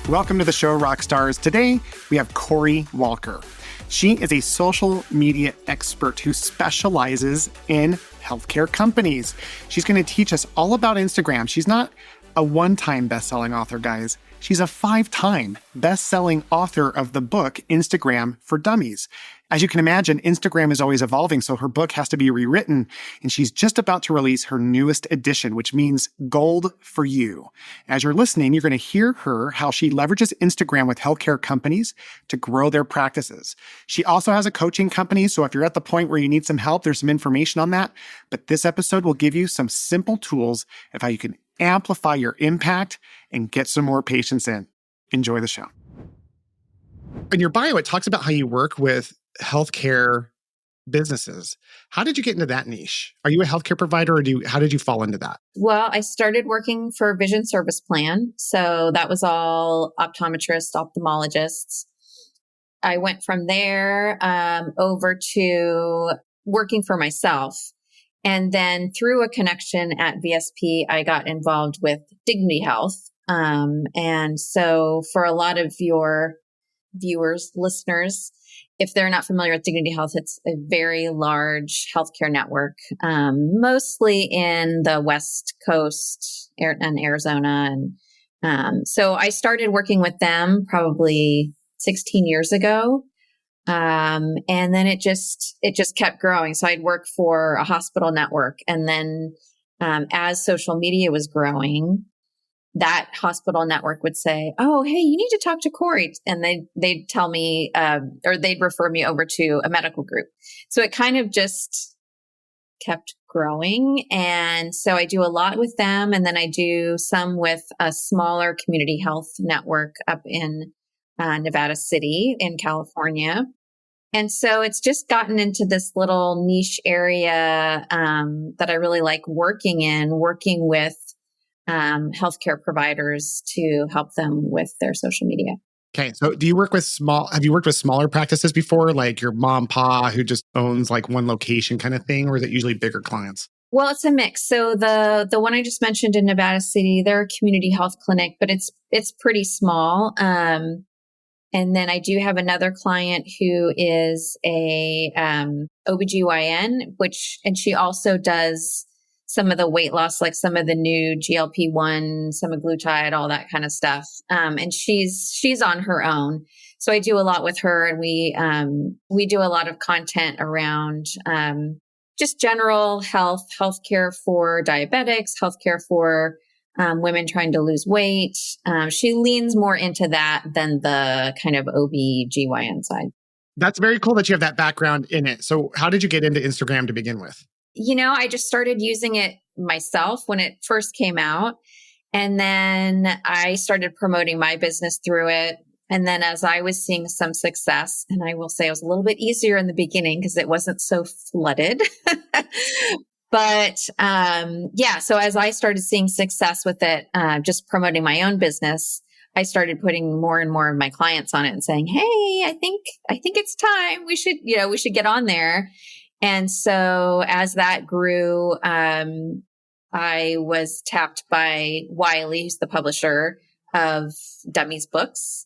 Welcome to the show, Rockstars. Today, we have Corey Walker. She is a social media expert who specializes in healthcare companies. She's going to teach us all about Instagram. She's not a one-time best-selling author, guys. She's a 5-time best-selling author of the book, Instagram for Dummies. As you can imagine, Instagram is always evolving, so her book has to be rewritten, and she's just about to release her newest edition, which means gold for you. As you're listening, you're going to hear her how she leverages Instagram with healthcare companies to grow their practices. She also has a coaching company, so if you're at the point where you need some help, there's some information on that. But this episode will give you some simple tools of how you can amplify your impact and get some more patients in. Enjoy the show. In your bio, it talks about how you work with healthcare businesses. How did you get into that niche? Are you a healthcare provider, or how did you fall into that? Well, I started working for Vision Service Plan. So that was all optometrists, ophthalmologists. I went from there over to working for myself. And then through a connection at VSP, I got involved with Dignity Health. And so for a lot of your viewers, listeners, if they're not familiar with Dignity Health, it's a very large healthcare network, mostly in the West Coast and Arizona. And so I started working with them probably 16 years ago. And then it just kept growing. So I'd work for a hospital network. And then as social media was growing, that hospital network would say, "Oh, hey, you need to talk to Corey." And they'd tell me, or they'd refer me over to a medical group. So it kind of just kept growing. And so I do a lot with them. And then I do some with a smaller community health network up in Nevada City in California. And so it's just gotten into this little niche area that I really like working with healthcare providers to help them with their social media. Okay. So have you worked with smaller practices before, like your mom, pa, who just owns like one location kind of thing, or is it usually bigger clients? Well, it's a mix. So the one I just mentioned in Nevada City, they're a community health clinic, but it's pretty small. And then I do have another client who is a OBGYN, and she also does some of the weight loss, like some of the new GLP-1, semaglutide, all that kind of stuff. And she's on her own. So I do a lot with her, and we do a lot of content around just general healthcare for diabetics, healthcare for women trying to lose weight. She leans more into that than the kind of OB/GYN side. That's very cool that you have that background in it. So how did you get into Instagram to begin with? I just started using it myself when it first came out. And then I started promoting my business through it. And then as I was seeing some success, and I will say it was a little bit easier in the beginning because it wasn't so flooded. But so as I started seeing success with it, just promoting my own business, I started putting more and more of my clients on it and saying, "Hey, I think it's time. We should get on there." And so as that grew, I was tapped by Wiley, who's the publisher of Dummies books.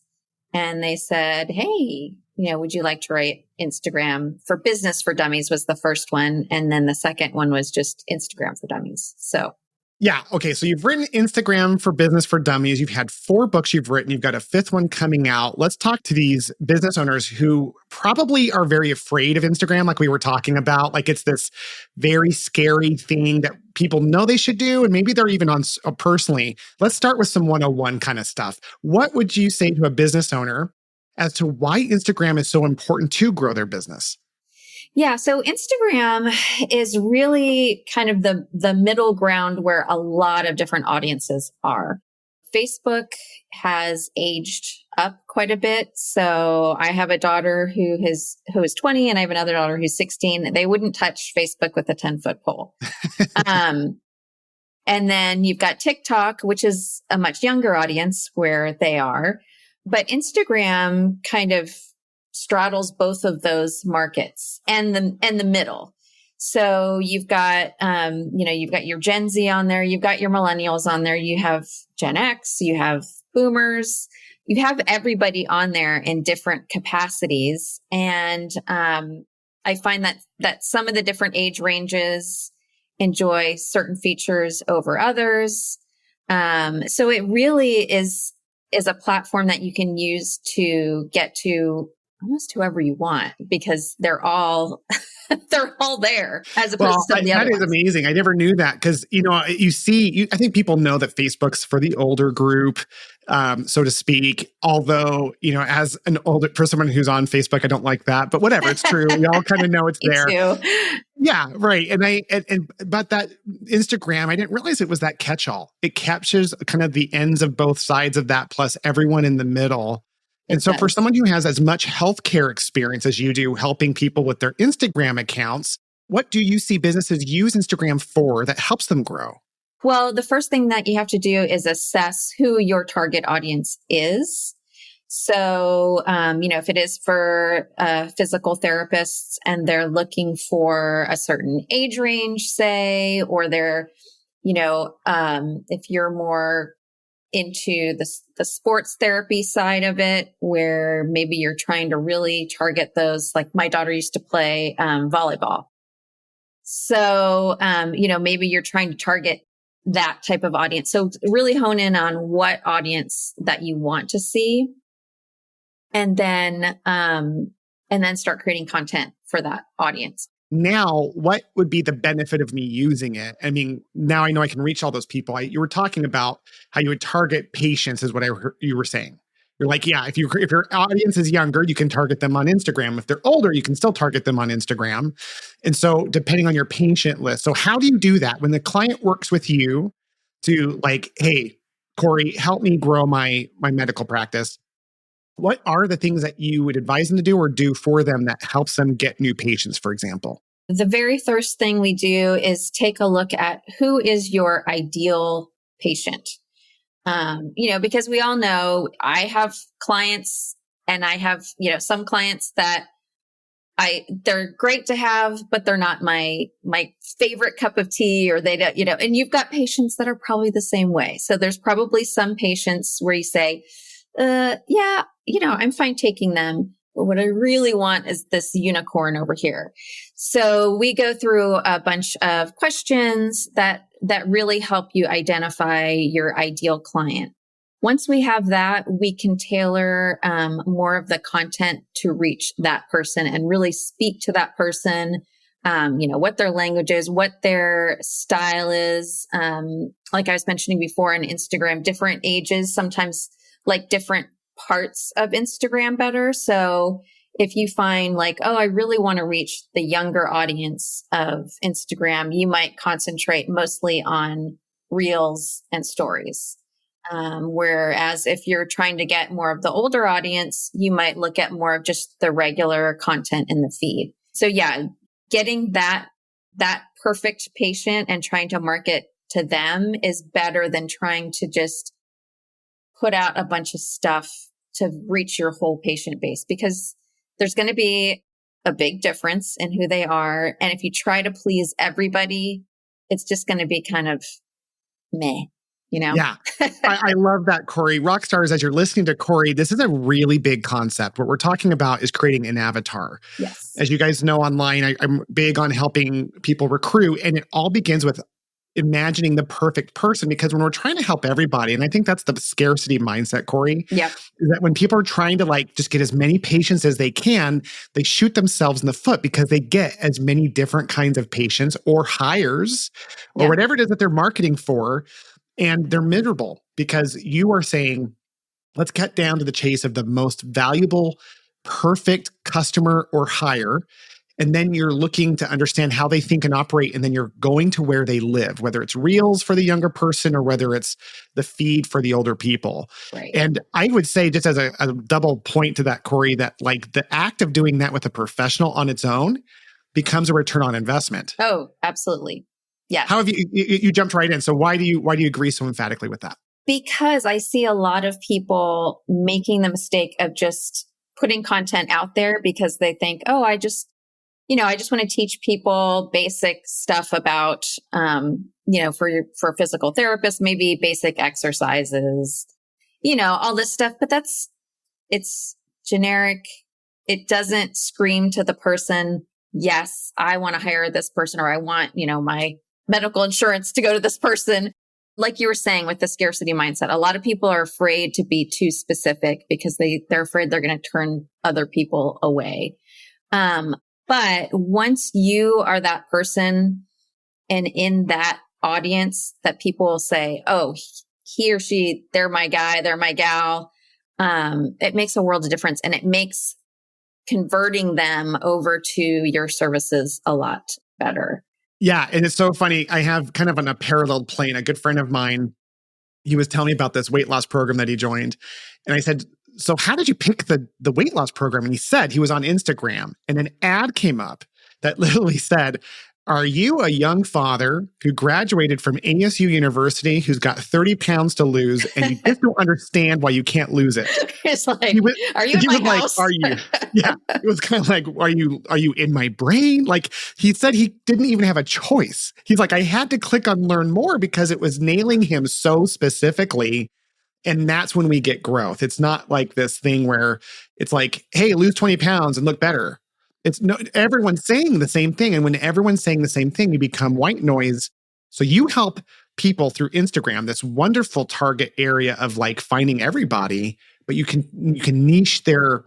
And they said, "Hey, would you like to write Instagram for Business for Dummies?" was the first one. And then the second one was just Instagram for Dummies. So yeah. Okay. So you've written Instagram for Business for Dummies. You've had 4 books you've written. You've got a 5th one coming out. Let's talk to these business owners who probably are very afraid of Instagram, like we were talking about. Like it's this very scary thing that people know they should do, and maybe they're even on personally. Let's start with some 101 kind of stuff. What would you say to a business owner as to why Instagram is so important to grow their business? Yeah. So Instagram is really kind of the middle ground where a lot of different audiences are. Facebook has aged up quite a bit. So I have a daughter who is 20, and I have another daughter who's 16. They wouldn't touch Facebook with a 10-foot pole. And then you've got TikTok, which is a much younger audience where they are. But Instagram kind of straddles both of those markets and the middle. So you've got, you've got your Gen Z on there, you've got your millennials on there, you have Gen X, you have boomers, you have everybody on there in different capacities. And I find that some of the different age ranges enjoy certain features over others. So it really is a platform that you can use to get to almost whoever you want, because they're all they're all there, as opposed to some of the other That is ones. amazing. I never knew that because, I think people know that Facebook's for the older group, so to speak. Although, for someone who's on Facebook, I don't like that, but whatever, it's true. We all kind of know it's Me there. too. Yeah, right. But that Instagram, I didn't realize it was that catch-all. It captures kind of the ends of both sides of that, plus everyone in the middle. And so for someone who has as much healthcare experience as you do, helping people with their Instagram accounts, what do you see businesses use Instagram for that helps them grow? Well, the first thing that you have to do is assess who your target audience is. So, if it is for physical therapists and they're looking for a certain age range, say, or they're, if you're more into the sports therapy side of it, where maybe you're trying to really target those, like my daughter used to play volleyball. So, maybe you're trying to target that type of audience. So really hone in on what audience that you want to see. And then start creating content for that audience. Now, what would be the benefit of me using it? I mean, now I know I can reach all those people. You were talking about how you would target patients, is what you were saying. You're like, yeah, if your audience is younger, you can target them on Instagram. If they're older, you can still target them on Instagram. And so depending on your patient list. So how do you do that when the client works with you to like, hey, Corey, help me grow my medical practice? What are the things that you would advise them to do or do for them that helps them get new patients, for example? The very first thing we do is take a look at who is your ideal patient. Because we all know I have clients and I have, some clients that they're great to have, but they're not my favorite cup of tea, or they don't, and you've got patients that are probably the same way. So there's probably some patients where you say, yeah, I'm fine taking them, but what I really want is this unicorn over here. So we go through a bunch of questions that really help you identify your ideal client. Once we have that, we can tailor more of the content to reach that person and really speak to that person, what their language is, what their style is. Like I was mentioning before on Instagram, different ages sometimes like different parts of Instagram better. So if you find like, oh, I really want to reach the younger audience of Instagram, you might concentrate mostly on reels and stories. Whereas if you're trying to get more of the older audience, you might look at more of just the regular content in the feed. So yeah, getting that perfect patient and trying to market to them is better than trying to just put out a bunch of stuff to reach your whole patient base, because there's going to be a big difference in who they are. And if you try to please everybody, it's just going to be kind of meh, Yeah, I love that, Corey. Rockstars, as you're listening to Corey, this is a really big concept. What we're talking about is creating an avatar. Yes. As you guys know online, I'm big on helping people recruit, and it all begins with imagining the perfect person, because when we're trying to help everybody, and I think that's the scarcity mindset, Corey, Yep. is that when people are trying to like just get as many patients as they can, they shoot themselves in the foot because they get as many different kinds of patients or hires or whatever it is that they're marketing for, and they're miserable because you are saying, let's cut down to the chase of the most valuable, perfect customer or hire. And then you're looking to understand how they think and operate. And then you're going to where they live, whether it's reels for the younger person or whether it's the feed for the older people. Right. And I would say, just as a double point to that, Corey, that like the act of doing that with a professional on its own becomes a return on investment. Oh, absolutely. Yes. How have you jumped right in? So why do you agree so emphatically with that? Because I see a lot of people making the mistake of just putting content out there because they think, oh, I just want to teach people basic stuff about, for physical therapists, maybe basic exercises. all this stuff, but it's generic. It doesn't scream to the person, yes, I want to hire this person, or I want, my medical insurance to go to this person. Like you were saying with the scarcity mindset, a lot of people are afraid to be too specific because they're afraid they're going to turn other people away. But once you are that person and in that audience that people will say, oh, he or she, they're my guy, they're my gal. It makes a world of difference, and it makes converting them over to your services a lot better. Yeah. And it's so funny. I have kind of on a parallel plane, a good friend of mine, he was telling me about this weight loss program that he joined. And I said, so how did you pick the weight loss program? And he said he was on Instagram and an ad came up that literally said, are you a young father who graduated from ASU University who's got 30 pounds to lose and you just don't understand why you can't lose it? It's like, are you in my house? Are you? Yeah. It was kind of like, are you in my brain? Like he said he didn't even have a choice. He's like, I had to click on learn more because it was nailing him so specifically. And that's when we get growth. It's not like this thing where it's like, hey, lose 20 pounds and look better. Everyone's saying the same thing. And when everyone's saying the same thing, you become white noise. So you help people through Instagram, this wonderful target area of like finding everybody, but you can niche their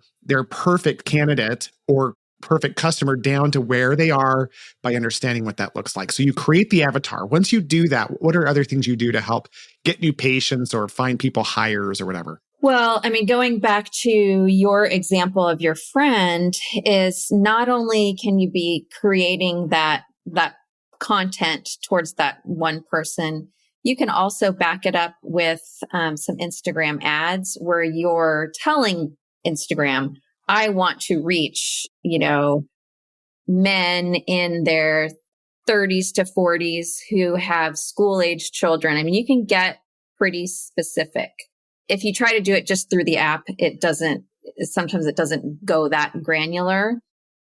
perfect candidate or perfect customer down to where they are by understanding what that looks like. So you create the avatar. Once you do that, what are other things you do to help get new patients or find people hires or whatever? Well, I mean, going back to your example of your friend is not only can you be creating that content towards that one person, you can also back it up with some Instagram ads where you're telling Instagram, I want to reach, men in their 30s to 40s who have school-age children. I mean, you can get pretty specific. If you try to do it just through the app, sometimes it doesn't go that granular,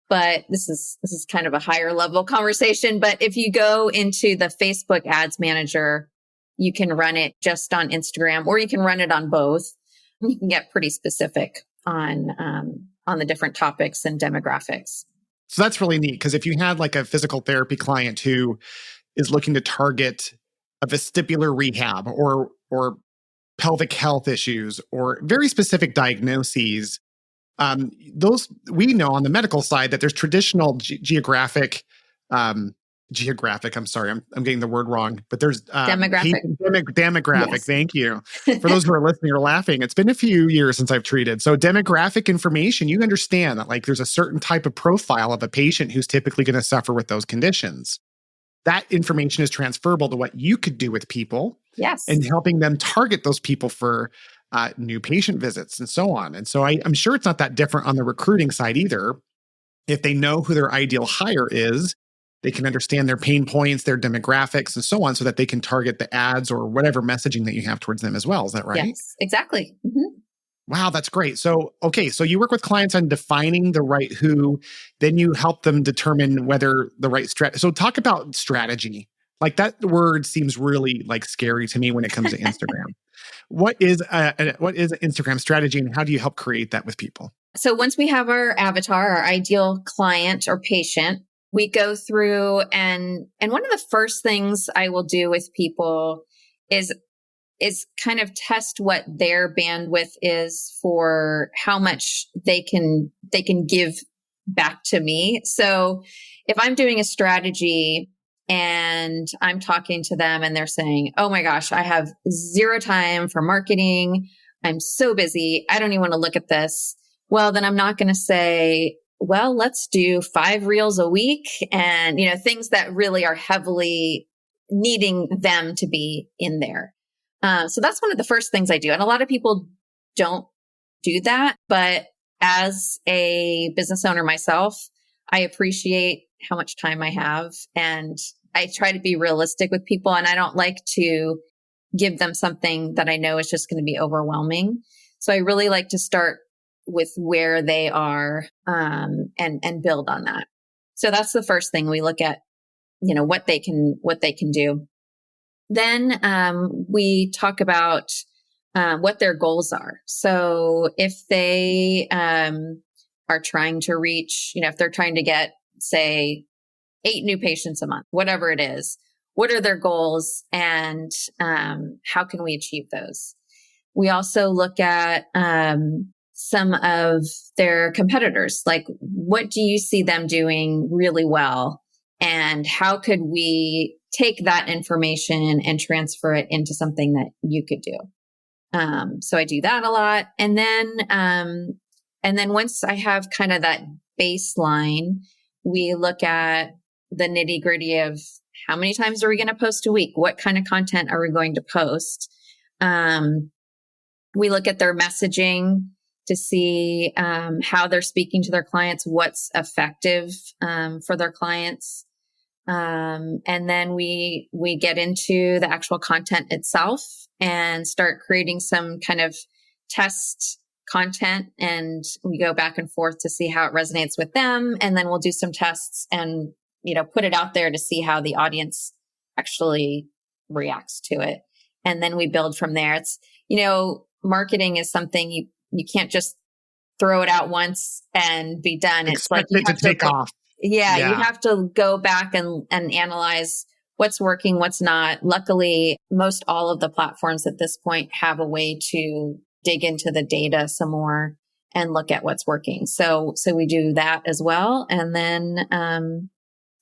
but this is kind of a higher level conversation. But if you go into the Facebook ads manager, you can run it just on Instagram or you can run it on both. You can get pretty specific on the different topics and demographics. So that's really neat because if you had like a physical therapy client who is looking to target a vestibular rehab or pelvic health issues or very specific diagnoses, those we know on the medical side that there's traditional geographic. I'm sorry, I'm getting the word wrong, but there's demographic. Demographic. Yes. Thank you. For those who are listening or laughing, it's been a few years since I've treated. So demographic information, you understand that like there's a certain type of profile of a patient who's typically going to suffer with those conditions. That information is transferable to what you could do with people. Yes. And helping them target those people for new patient visits and so on. And so I'm sure it's not that different on the recruiting side either. If they know who their ideal hire is, they can understand their pain points, their demographics, and so on, so that they can target the ads or whatever messaging that you have towards them as well. Is that right? Yes, exactly. Mm-hmm. Wow, that's great. So, okay, so you work with clients on defining the right who, then you help them determine whether the right strategy. So talk about strategy. Like that word seems really like scary to me when it comes to Instagram. What is Instagram strategy and how do you help create that with people? So once we have our avatar, our ideal client or patient, we go through and one of the first things I will do with people is kind of test what their bandwidth is for how much they can give back to me. So if I'm doing a strategy and I'm talking to them and they're saying, oh my gosh, I have zero time for marketing. I'm so busy. I don't even want to look at this. Well, then I'm not going to say, well, let's do 5 reels a week and, things that really are heavily needing them to be in there. So that's one of the first things I do. And a lot of people don't do that. But as a business owner myself, I appreciate how much time I have. And I try to be realistic with people. And I don't like to give them something that I know is just going to be overwhelming. So I really like to start with where they are and build on that. So that's the first thing we look at, what they can do. Then we talk about what their goals are. So if they are trying to reach, if they're trying to get, say, 8 new patients a month, whatever it is, what are their goals and how can we achieve those? We also look at some of their competitors, like what do you see them doing really well? And how could we take that information and transfer it into something that you could do? So I do that a lot. And then once I have kind of that baseline, we look at the nitty gritty of how many times are we going to post a week? What kind of content are we going to post? We look at their messaging to see how they're speaking to their clients, what's effective for their clients. And then we get into the actual content itself and start creating some kind of test content. And we go back and forth to see how it resonates with them. And then we'll do some tests and, put it out there to see how the audience actually reacts to it. And then we build from there. It's, marketing is something you can't just throw it out once and be done. It's like you have to take off. Yeah, you have to go back and analyze what's working, what's not. Luckily, most all of the platforms at this point have a way to dig into the data some more and look at what's working. So we do that as well. And then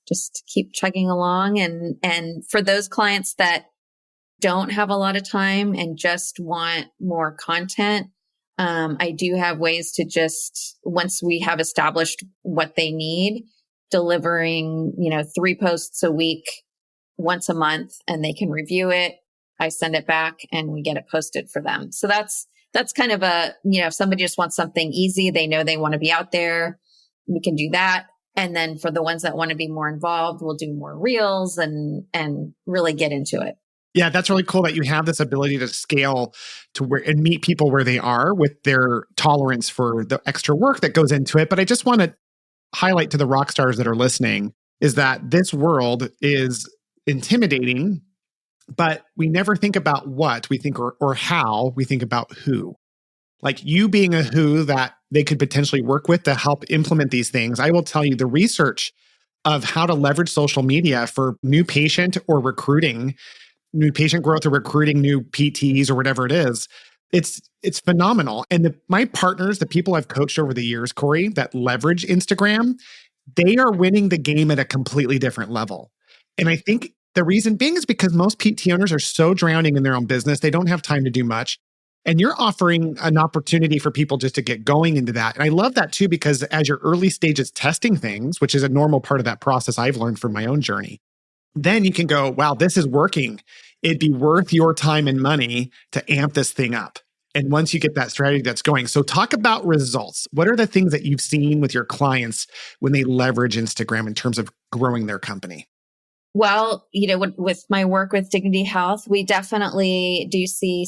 just keep chugging along. And for those clients that don't have a lot of time and just want more content, I do have ways to just, once we have established what they need, delivering, 3 posts a week, once a month, and they can review it. I send it back and we get it posted for them. So that's kind of if somebody just wants something easy, they know they want to be out there, we can do that. And then for the ones that want to be more involved, we'll do more reels and really get into it. Yeah, that's really cool that you have this ability to scale to where and meet people where they are with their tolerance for the extra work that goes into it. But I just want to highlight to the rock stars that are listening is that this world is intimidating, but we never think about what we think or how, we think about who. Like you being a who that they could potentially work with to help implement these things. I will tell you the research of how to leverage social media for new patient or recruiting, new patient growth or recruiting new PTs or whatever it is, it's phenomenal. And my partners, the people I've coached over the years, Corey, that leverage Instagram, they are winning the game at a completely different level. And I think the reason being is because most PT owners are so drowning in their own business, they don't have time to do much. And you're offering an opportunity for people just to get going into that. And I love that too, because as you're early stages testing things, which is a normal part of that process I've learned from my own journey, then you can go, wow, this is working. It'd be worth your time and money to amp this thing up. And once you get that strategy that's going. So talk about results. What are the things that you've seen with your clients when they leverage Instagram in terms of growing their company? Well, with my work with Dignity Health, we definitely do see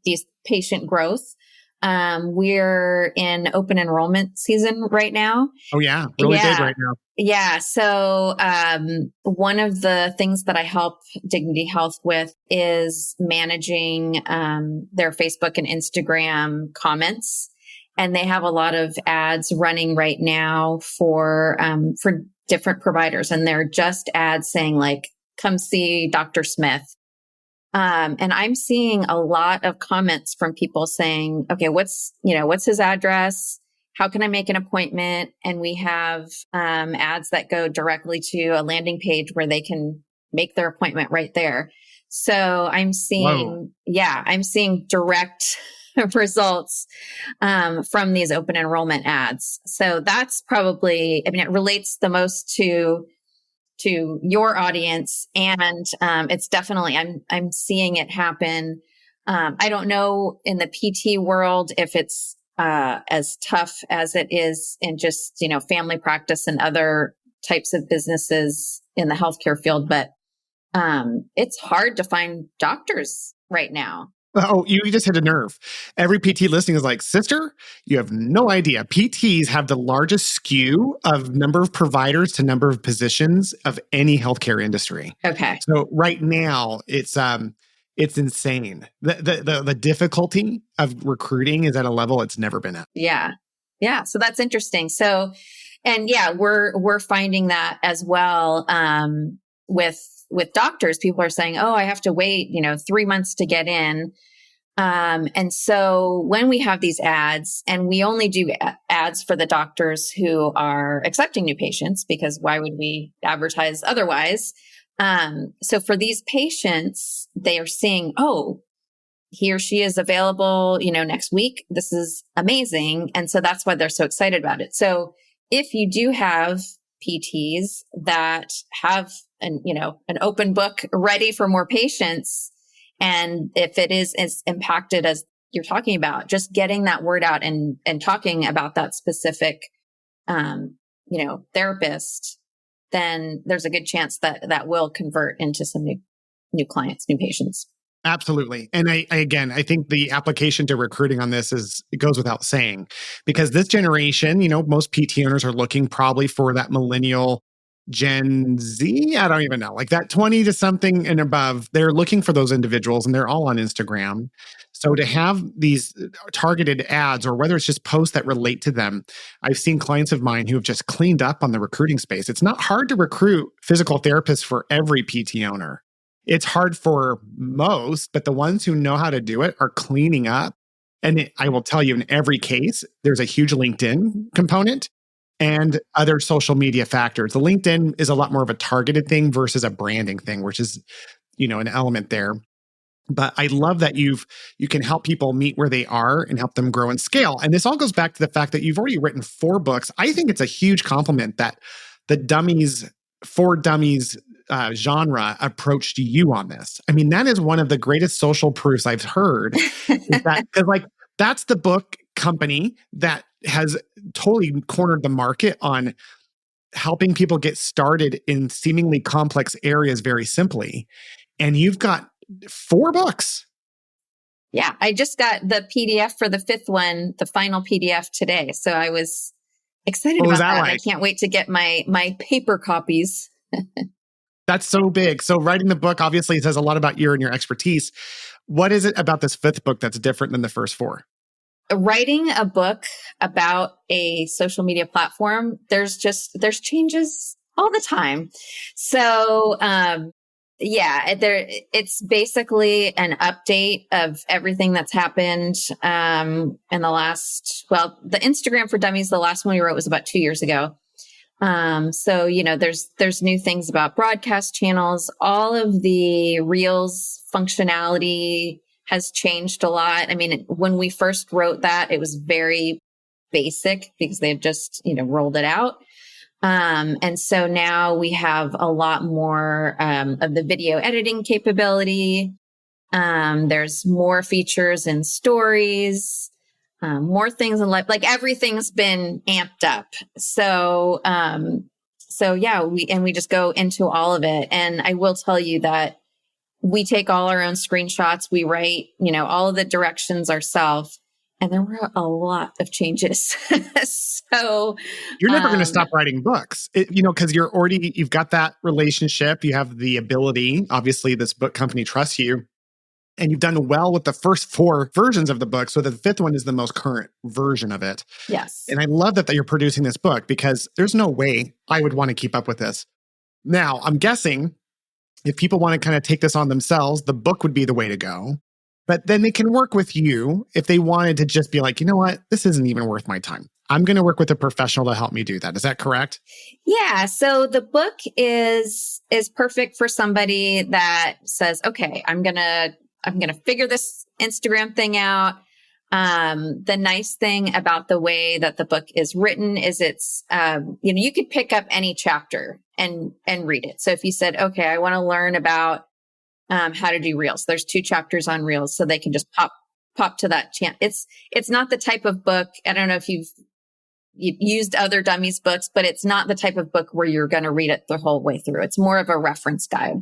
these patient growth. We're in open enrollment season right now. Oh yeah, really big right now. Yeah. So one of the things that I help Dignity Health with is managing their Facebook and Instagram comments. And they have a lot of ads running right now for different providers. And they're just ads saying like, come see Dr. Smith. And I'm seeing a lot of comments from people saying, okay, what's his address? How can I make an appointment? And we have ads that go directly to a landing page where they can make their appointment right there. So I'm seeing, I'm seeing direct results from these open enrollment ads. So that's probably, it relates the most to your audience. And it's definitely, I'm seeing it happen. I don't know in the PT world if it's as tough as it is in just, family practice and other types of businesses in the healthcare field, but it's hard to find doctors right now. Oh, you just hit a nerve. Every PT listening is like, sister, you have no idea. PTs have the largest skew of number of providers to number of positions of any healthcare industry. Okay. So right now it's It's insane. The difficulty of recruiting is at a level it's never been at. Yeah. Yeah. So that's interesting. So, and yeah, we're finding that as well. With doctors, people are saying, oh, I have to wait, 3 months to get in. And so when we have these ads, and we only do ads for the doctors who are accepting new patients, because why would we advertise otherwise? So for these patients, they are seeing, oh, he or she is available, next week. This is amazing. And so that's why they're so excited about it. So if you do have PTs that have an open book ready for more patients, and if it is as impacted as you're talking about, just getting that word out and talking about that specific, therapist, then there's a good chance that will convert into some new clients, new patients. Absolutely. And I think the application to recruiting on this it goes without saying, because this generation, most PT owners are looking probably for that millennial Gen Z. I don't even know, like that 20 to something and above. They're looking for those individuals, and they're all on Instagram. So to have these targeted ads, or whether it's just posts that relate to them, I've seen clients of mine who have just cleaned up on the recruiting space. It's not hard to recruit physical therapists for every PT owner. It's hard for most, but the ones who know how to do it are cleaning up. And I will tell you, in every case, there's a huge LinkedIn component and other social media factors. The LinkedIn is a lot more of a targeted thing versus a branding thing, which is, an element there. But I love that you can help people meet where they are and help them grow and scale. And this all goes back to the fact that you've already written 4 books. I think it's a huge compliment that the For Dummies genre approached you on this. I mean, that is one of the greatest social proofs I've heard. Is that, because that's the book company that has totally cornered the market on helping people get started in seemingly complex areas very simply. And you've got 4 books. Yeah, I just got the PDF for the 5th one, the final PDF today. So I was excited about that. Like? I can't wait to get my paper copies. That's so big. So writing the book obviously says a lot about you and your expertise. What is it about this 5th book that's different than the first 4? Writing a book about a social media platform, there's changes all the time. So, it's basically an update of everything that's happened, in the the Instagram for Dummies, the last one we wrote was about 2 years ago. There's new things about broadcast channels. All of the Reels functionality has changed a lot. I mean, when we first wrote that, it was very basic because they had just, rolled it out. And so now we have a lot more, of the video editing capability. There's more features in stories. More things in life, like everything's been amped up. So we just go into all of it. And I will tell you that we take all our own screenshots. We write, all of the directions ourselves. And there were a lot of changes. So you're never going to stop writing books, because you've got that relationship. You have the ability. Obviously, this book company trusts you. And you've done well with the first 4 versions of the book. So the 5th one is the most current version of it. Yes. And I love that you're producing this book, because there's no way I would want to keep up with this. Now, I'm guessing if people want to kind of take this on themselves, the book would be the way to go. But then they can work with you if they wanted to just be like, you know what, this isn't even worth my time. I'm going to work with a professional to help me do that. Is that correct? Yeah. So the book is perfect for somebody that says, okay, I'm going to figure this Instagram thing out. The nice thing about the way that the book is written is it's, you could pick up any chapter and read it. So if you said, okay, I want to learn about, how to do Reels, there's 2 chapters on Reels, so they can just pop to that channel. It's not the type of book. I don't know if you've used other Dummies books, but it's not the type of book where you're going to read it the whole way through. It's more of a reference guide.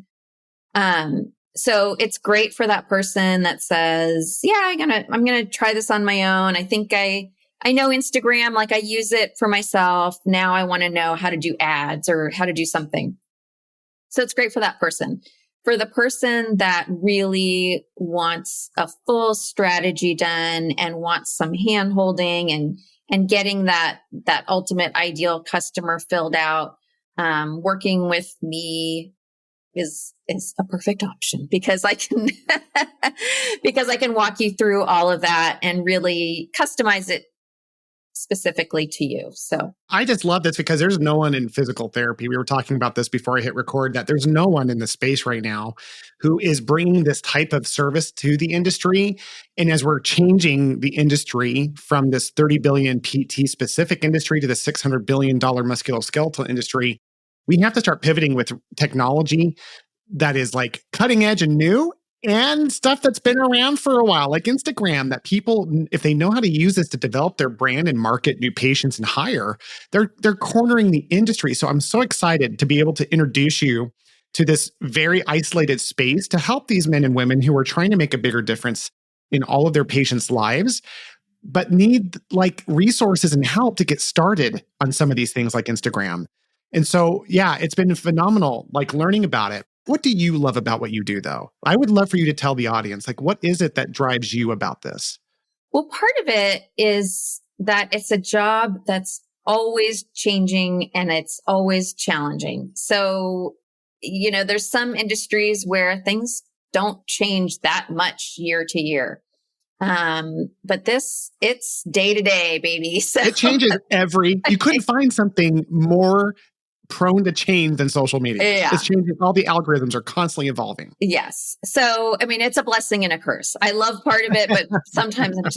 So it's great for that person that says, yeah, I'm going to try this on my own. I think I know Instagram, like I use it for myself. Now I want to know how to do ads or how to do something. So it's great for that person. for the person that really wants a full strategy done and wants some hand holding and getting that ultimate ideal customer filled out, working with me is a perfect option because I can because I can walk you through all of that and really customize it specifically to you. So I just love this because there's no one in physical therapy. We were talking about this before I hit record, that there's no one in the space right now who is bringing this type of service to the industry. And as we're changing the industry from this 30 billion PT specific industry to the $600 billion musculoskeletal industry, we have to start pivoting with technology that is like cutting edge and new, and stuff that's been around for a while, like Instagram, that people, if they know how to use this to develop their brand and market new patients and hire, they're cornering the industry. So I'm so excited to be able to introduce you to this very isolated space to help these men and women who are trying to make a bigger difference in all of their patients' lives, but need like resources and help to get started on some of these things like Instagram. And so, yeah, it's been phenomenal, like learning about it. What do you love about what you do, though? I would love for you to tell the audience, like, what is it that drives you about this? well, part of it is that it's a job that's always changing and it's always challenging. So, there's some industries where things don't change that much year to year. But it's day to day, baby. So It changes you couldn't find something more prone to change than social media. Yeah. It's changing. All the algorithms are constantly evolving. Yes. So, I mean, it's a blessing and a curse. I love part of it, but sometimes I'm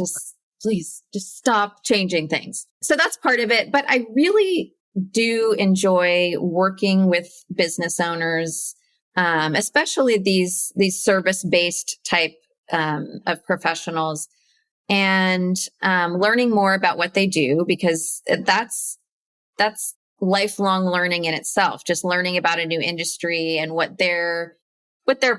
please just stop changing things. So that's part of it. But I really do enjoy working with business owners, especially these service-based type of professionals, and learning more about what they do, because that's lifelong learning in itself, just learning about a new industry and what their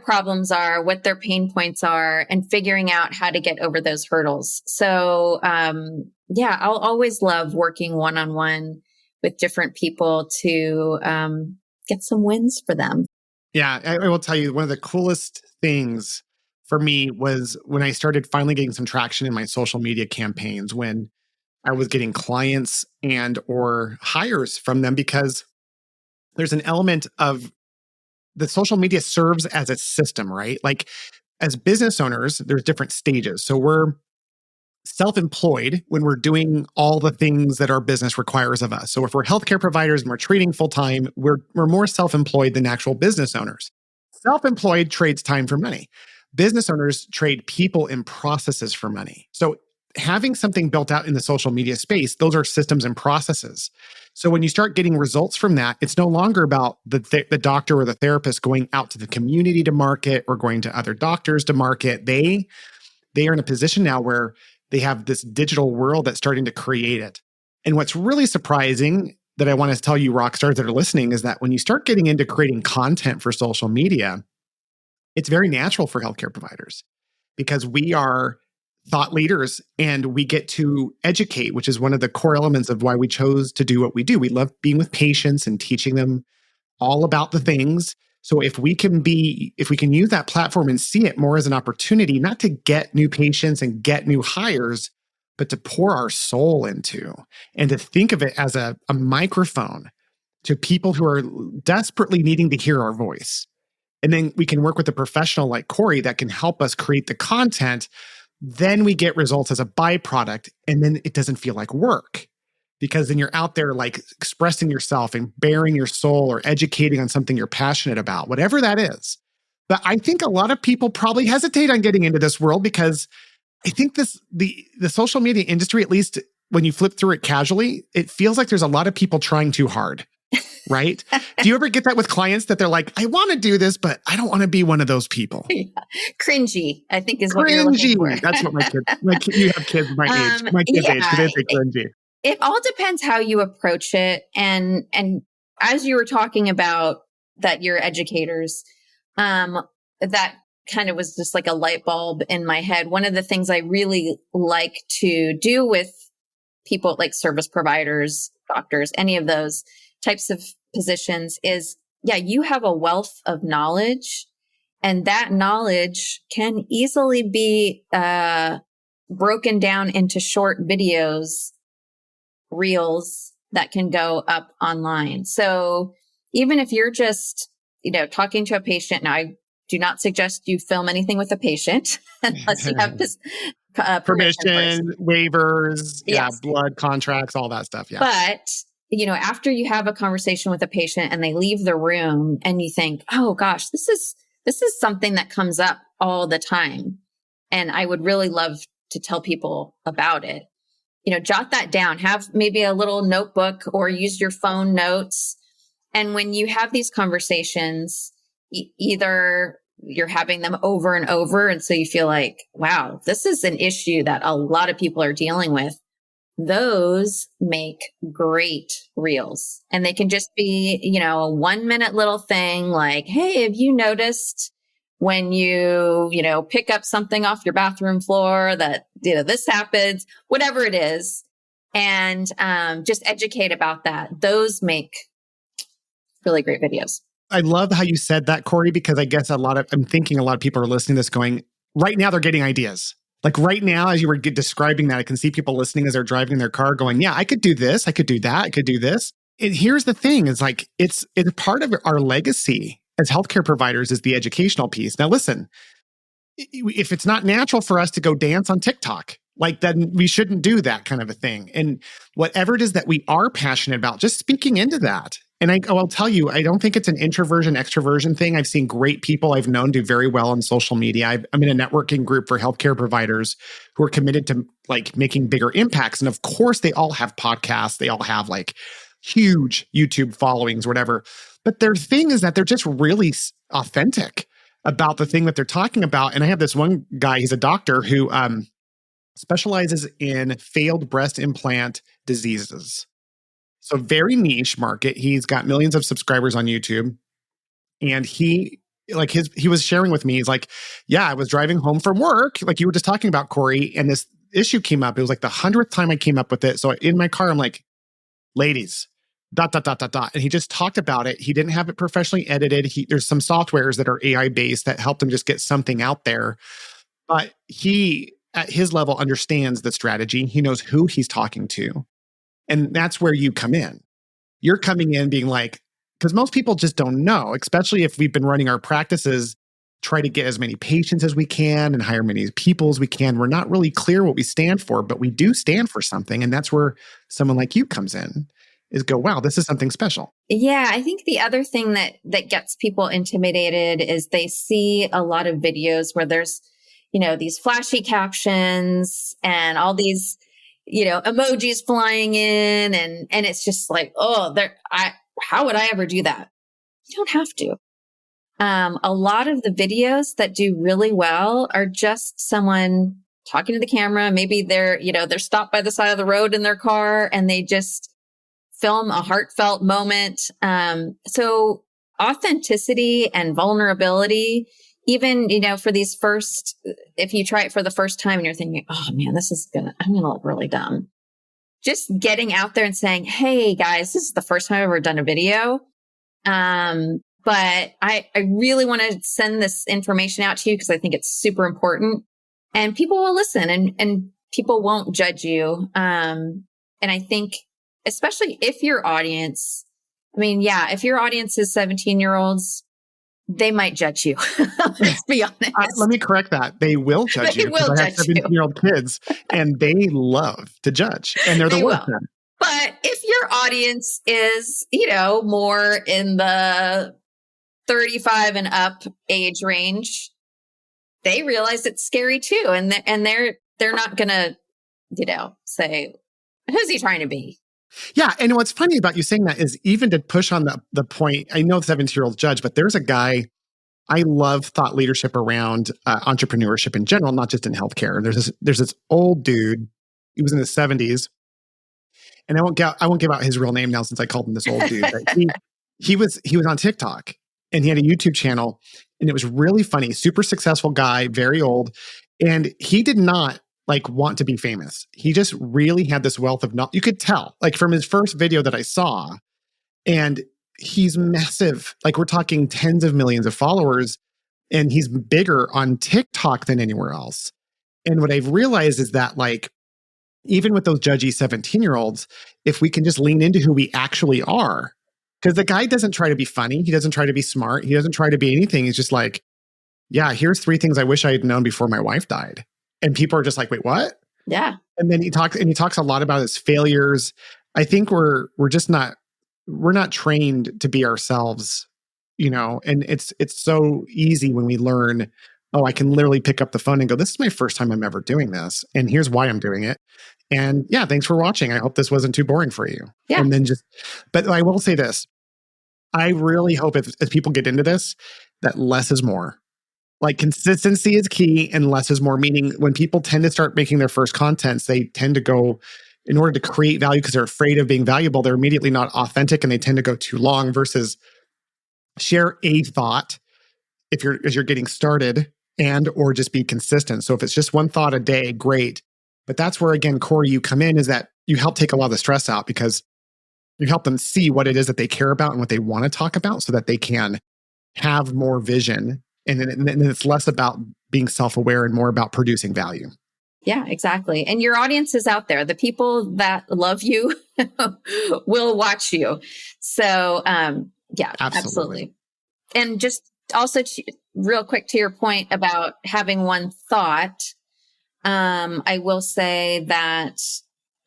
problems are, what their pain points are, and figuring out how to get over those hurdles. So, I'll always love working one-on-one with different people to get some wins for them. Yeah, I will tell you, one of the coolest things for me was when I started finally getting some traction in my social media campaigns, when I was getting clients and or hires from them, because there's an element of the social media serves as a system, right? Like as business owners, there's different stages. So we're self-employed when we're doing all the things that our business requires of us. So if we're healthcare providers and we're treating full-time, we're more self-employed than actual business owners. Self-employed trades time for money. Business owners trade people and processes for money. So having something built out in the social media space, those are systems and processes. So when you start getting results from that, it's no longer about the doctor or the therapist going out to the community to market or going to other doctors to market. They are in a position now where they have this digital world that's starting to create it. And what's really surprising that I want to tell you rockstars that are listening is that when you start getting into creating content for social media, it's very natural for healthcare providers because we are thought leaders and we get to educate, which is one of the core elements of why we chose to do what we do. We love being with patients and teaching them all about the things. So if we can use that platform and see it more as an opportunity, not to get new patients and get new hires, but to pour our soul into and to think of it as a microphone to people who are desperately needing to hear our voice. And then we can work with a professional like Corey that can help us create the content. Then we get results as a byproduct, and then it doesn't feel like work. Because then you're out there like expressing yourself and bearing your soul or educating on something you're passionate about, whatever that is. But I think a lot of people probably hesitate on getting into this world because I think the social media industry, at least when you flip through it casually, it feels like there's a lot of people trying too hard, right? Do you ever get that with clients that they're like, I want to do this, but I don't want to be one of those people? Yeah. Cringy, I think is what you're looking for. That's what you have kids my age, my kids' age, because they say cringy. It all depends how you approach it. And as you were talking about that you're educators, that kind of was just like a light bulb in my head. One of the things I really like to do with people like service providers, doctors, any of those types of positions is, you have a wealth of knowledge And that knowledge can easily be broken down into short videos, reels that can go up online. So even if you're just, talking to a patient, now I do not suggest you film anything with a patient unless you have this permission first. Waivers, Yes. blood contracts, all that stuff. Yeah. But, after you have a conversation with a patient and they leave the room and you think, oh gosh, this is something that comes up all the time. And I would really love to tell people about it. Jot that down, have maybe a little notebook or use your phone notes. And when you have these conversations, either you're having them over and over. And so you feel like, wow, this is an issue that a lot of people are dealing with. Those make great reels, and they can just be, a 1 minute little thing like, hey, have you noticed when you pick up something off your bathroom floor that, this happens, whatever it is, and just educate about that. Those make really great videos. I love how you said that, Corey, because I guess I'm thinking a lot of people are listening to this going, right now they're getting ideas. Like right now, as you were describing that, I can see people listening as they're driving their car going, yeah, I could do this. I could do that. I could do this. And here's the thing is like, it's part of our legacy as healthcare providers is the educational piece. Now, listen, if it's not natural for us to go dance on TikTok, like then we shouldn't do that kind of a thing. And whatever it is that we are passionate about, just speaking into that. And I'll tell you, I don't think it's an introversion, extroversion thing. I've seen great people I've known do very well on social media. I'm in a networking group for healthcare providers who are committed to like making bigger impacts. And of course, they all have podcasts. They all have like huge YouTube followings, whatever. But their thing is that they're just really authentic about the thing that they're talking about. And I have this one guy, he's a doctor who specializes in failed breast implant diseases. So very niche market. He's got millions of subscribers on YouTube. And he was sharing with me, he's like, yeah, I was driving home from work, like you were just talking about, Corey, and this issue came up. It was like the 100th time I came up with it. So in my car, I'm like, ladies, ... And he just talked about it. He didn't have it professionally edited. There's some softwares that are AI based that help him just get something out there. But he, at his level, understands the strategy. He knows who he's talking to. And that's where you come in. You're coming in being like, because most people just don't know, especially if we've been running our practices, try to get as many patients as we can and hire many people as we can. We're not really clear what we stand for, but we do stand for something. And that's where someone like you comes in, is go, wow, this is something special. Yeah, I think the other thing that gets people intimidated is they see a lot of videos where there's, these flashy captions and all these, emojis flying in, and it's just like, oh, how would I ever do that? You don't have to. A lot of the videos that do really well are just someone talking to the camera. Maybe they're stopped by the side of the road in their car and they just film a heartfelt moment. So authenticity and vulnerability, even, for these if you try it for the first time and you're thinking, oh man, I'm going to look really dumb. Just getting out there and saying, hey guys, this is the first time I've ever done a video. But I really want to send this information out to you because I think it's super important, and people will listen and people won't judge you. And I think, especially if your audience, if your audience is 17-year-olds, they might judge you. Let's be honest. Let me correct that. They will judge you. Will I have 17-year-old kids and they love to judge, and they're the worst. But if your audience is, more in the 35 and up age range, they realize it's scary too. And they're not going to, say, who's he trying to be? Yeah. And what's funny about you saying that is, even to push on the point, I know 17-year-old judge, but there's a guy, I love thought leadership around entrepreneurship in general, not just in healthcare. There's this old dude, he was in his 70s, and I won't give out his real name now since I called him this old dude. But he was on TikTok, and he had a YouTube channel, and it was really funny, super successful guy, very old. And he did not want to be famous. He just really had this wealth of knowledge. You could tell, from his first video that I saw, and he's massive. We're talking tens of millions of followers, and he's bigger on TikTok than anywhere else. And what I've realized is that, like, even with those judgy 17-year-olds, if we can just lean into who we actually are, because the guy doesn't try to be funny. He doesn't try to be smart. He doesn't try to be anything. He's just like, yeah, here's 3 things I wish I had known before my wife died. And people are just like, wait, what? Yeah. And then he talks a lot about his failures. I think we're not trained to be ourselves, and it's so easy when we learn, oh, I can literally pick up the phone and go, this is my first time I'm ever doing this. And here's why I'm doing it. And yeah, thanks for watching. I hope this wasn't too boring for you. Yeah. And then but I will say this. I really hope as people get into this, that less is more. Like, consistency is key and less is more, meaning when people tend to start making their first contents, they tend to go, in order to create value because they're afraid of being valuable, they're immediately not authentic and they tend to go too long, versus share a thought as you're getting started, and or just be consistent. So if it's just one thought a day, great. But that's where, again, Corey, you come in, is that you help take a lot of the stress out, because you help them see what it is that they care about and what they want to talk about, so that they can have more vision. And then it's less about being self-aware and more about producing value. Yeah, exactly. And your audience is out there. The people that love you will watch you. So, yeah, absolutely. And just also real quick to your point about having one thought, I will say that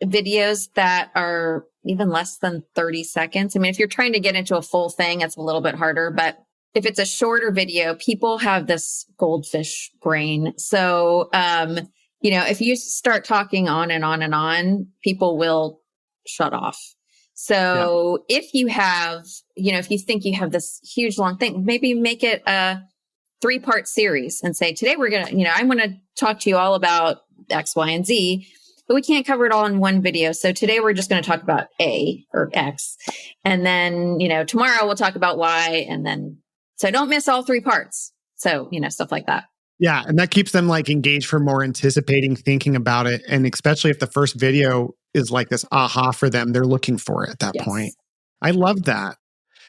videos that are even less than 30 seconds. I mean, if you're trying to get into a full thing, it's a little bit harder, but if it's a shorter video, people have this goldfish brain. So, if you start talking on and on and on, people will shut off. So if you have, if you think you have this huge long thing, maybe make it a 3-part series and say, today we're going to, I'm going to talk to you all about X, Y, and Z, but we can't cover it all in one video. So today we're just going to talk about A or X. And then, tomorrow we'll talk about Y, and then, so don't miss all 3 parts. So, stuff like that. Yeah. And that keeps them like engaged for more, anticipating, thinking about it. And especially if the first video is like this aha for them, they're looking for it at that point. I love that.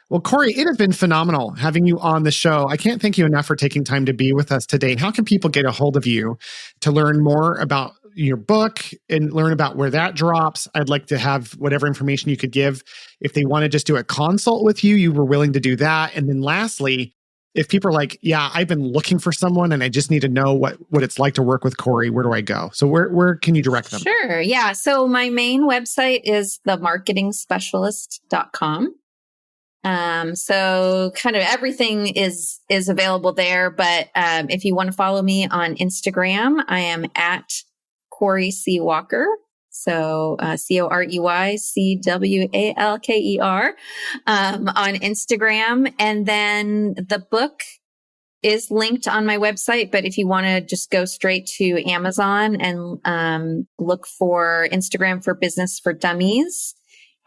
Well, Corey, it has been phenomenal having you on the show. I can't thank you enough for taking time to be with us today. How can people get a hold of you to learn more about your book and learn about where that drops? I'd like to have whatever information you could give. If they want to just do a consult with you, you were willing to do that. And then lastly, if people are like, yeah, I've been looking for someone and I just need to know what it's like to work with Corey, where do I go? So where can you direct them? Sure. Yeah. So my main website is themarketingspecialist.com. So kind of everything is available there. But if you want to follow me on Instagram, I am at Corey C. Walker. So CoreyCwalker on Instagram. And then the book is linked on my website. But if you want to just go straight to Amazon and look for Instagram for Business for Dummies,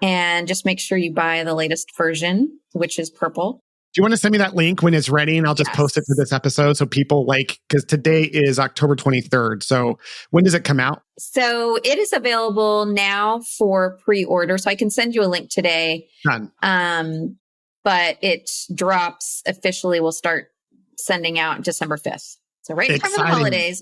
and just make sure you buy the latest version, which is purple. Do you want to send me that link when it's ready, and I'll just post it to this episode so people because today is October 23rd. So when does it come out? So it is available now for pre-order. So I can send you a link today. Done. But it drops officially. We'll start sending out December 5th. So right in time for the holidays.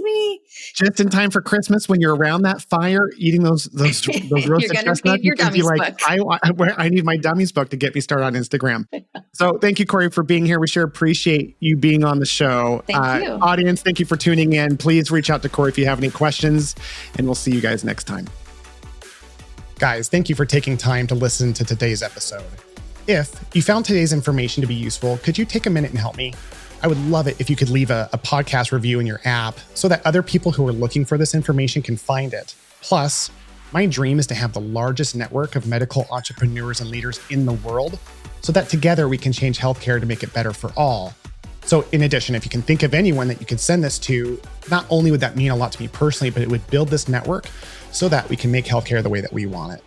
Just in time for Christmas, when you're around that fire, eating those roasted chestnuts, you can be like, I need my dummies book to get me started on Instagram. So thank you, Corey, for being here. We sure appreciate you being on the show. Thank you. Audience, thank you for tuning in. Please reach out to Corey if you have any questions, and we'll see you guys next time. Guys, thank you for taking time to listen to today's episode. If you found today's information to be useful, could you take a minute and help me? I would love it if you could leave a podcast review in your app so that other people who are looking for this information can find it. Plus, my dream is to have the largest network of medical entrepreneurs and leaders in the world so that together we can change healthcare to make it better for all. So in addition, if you can think of anyone that you could send this to, not only would that mean a lot to me personally, but it would build this network so that we can make healthcare the way that we want it.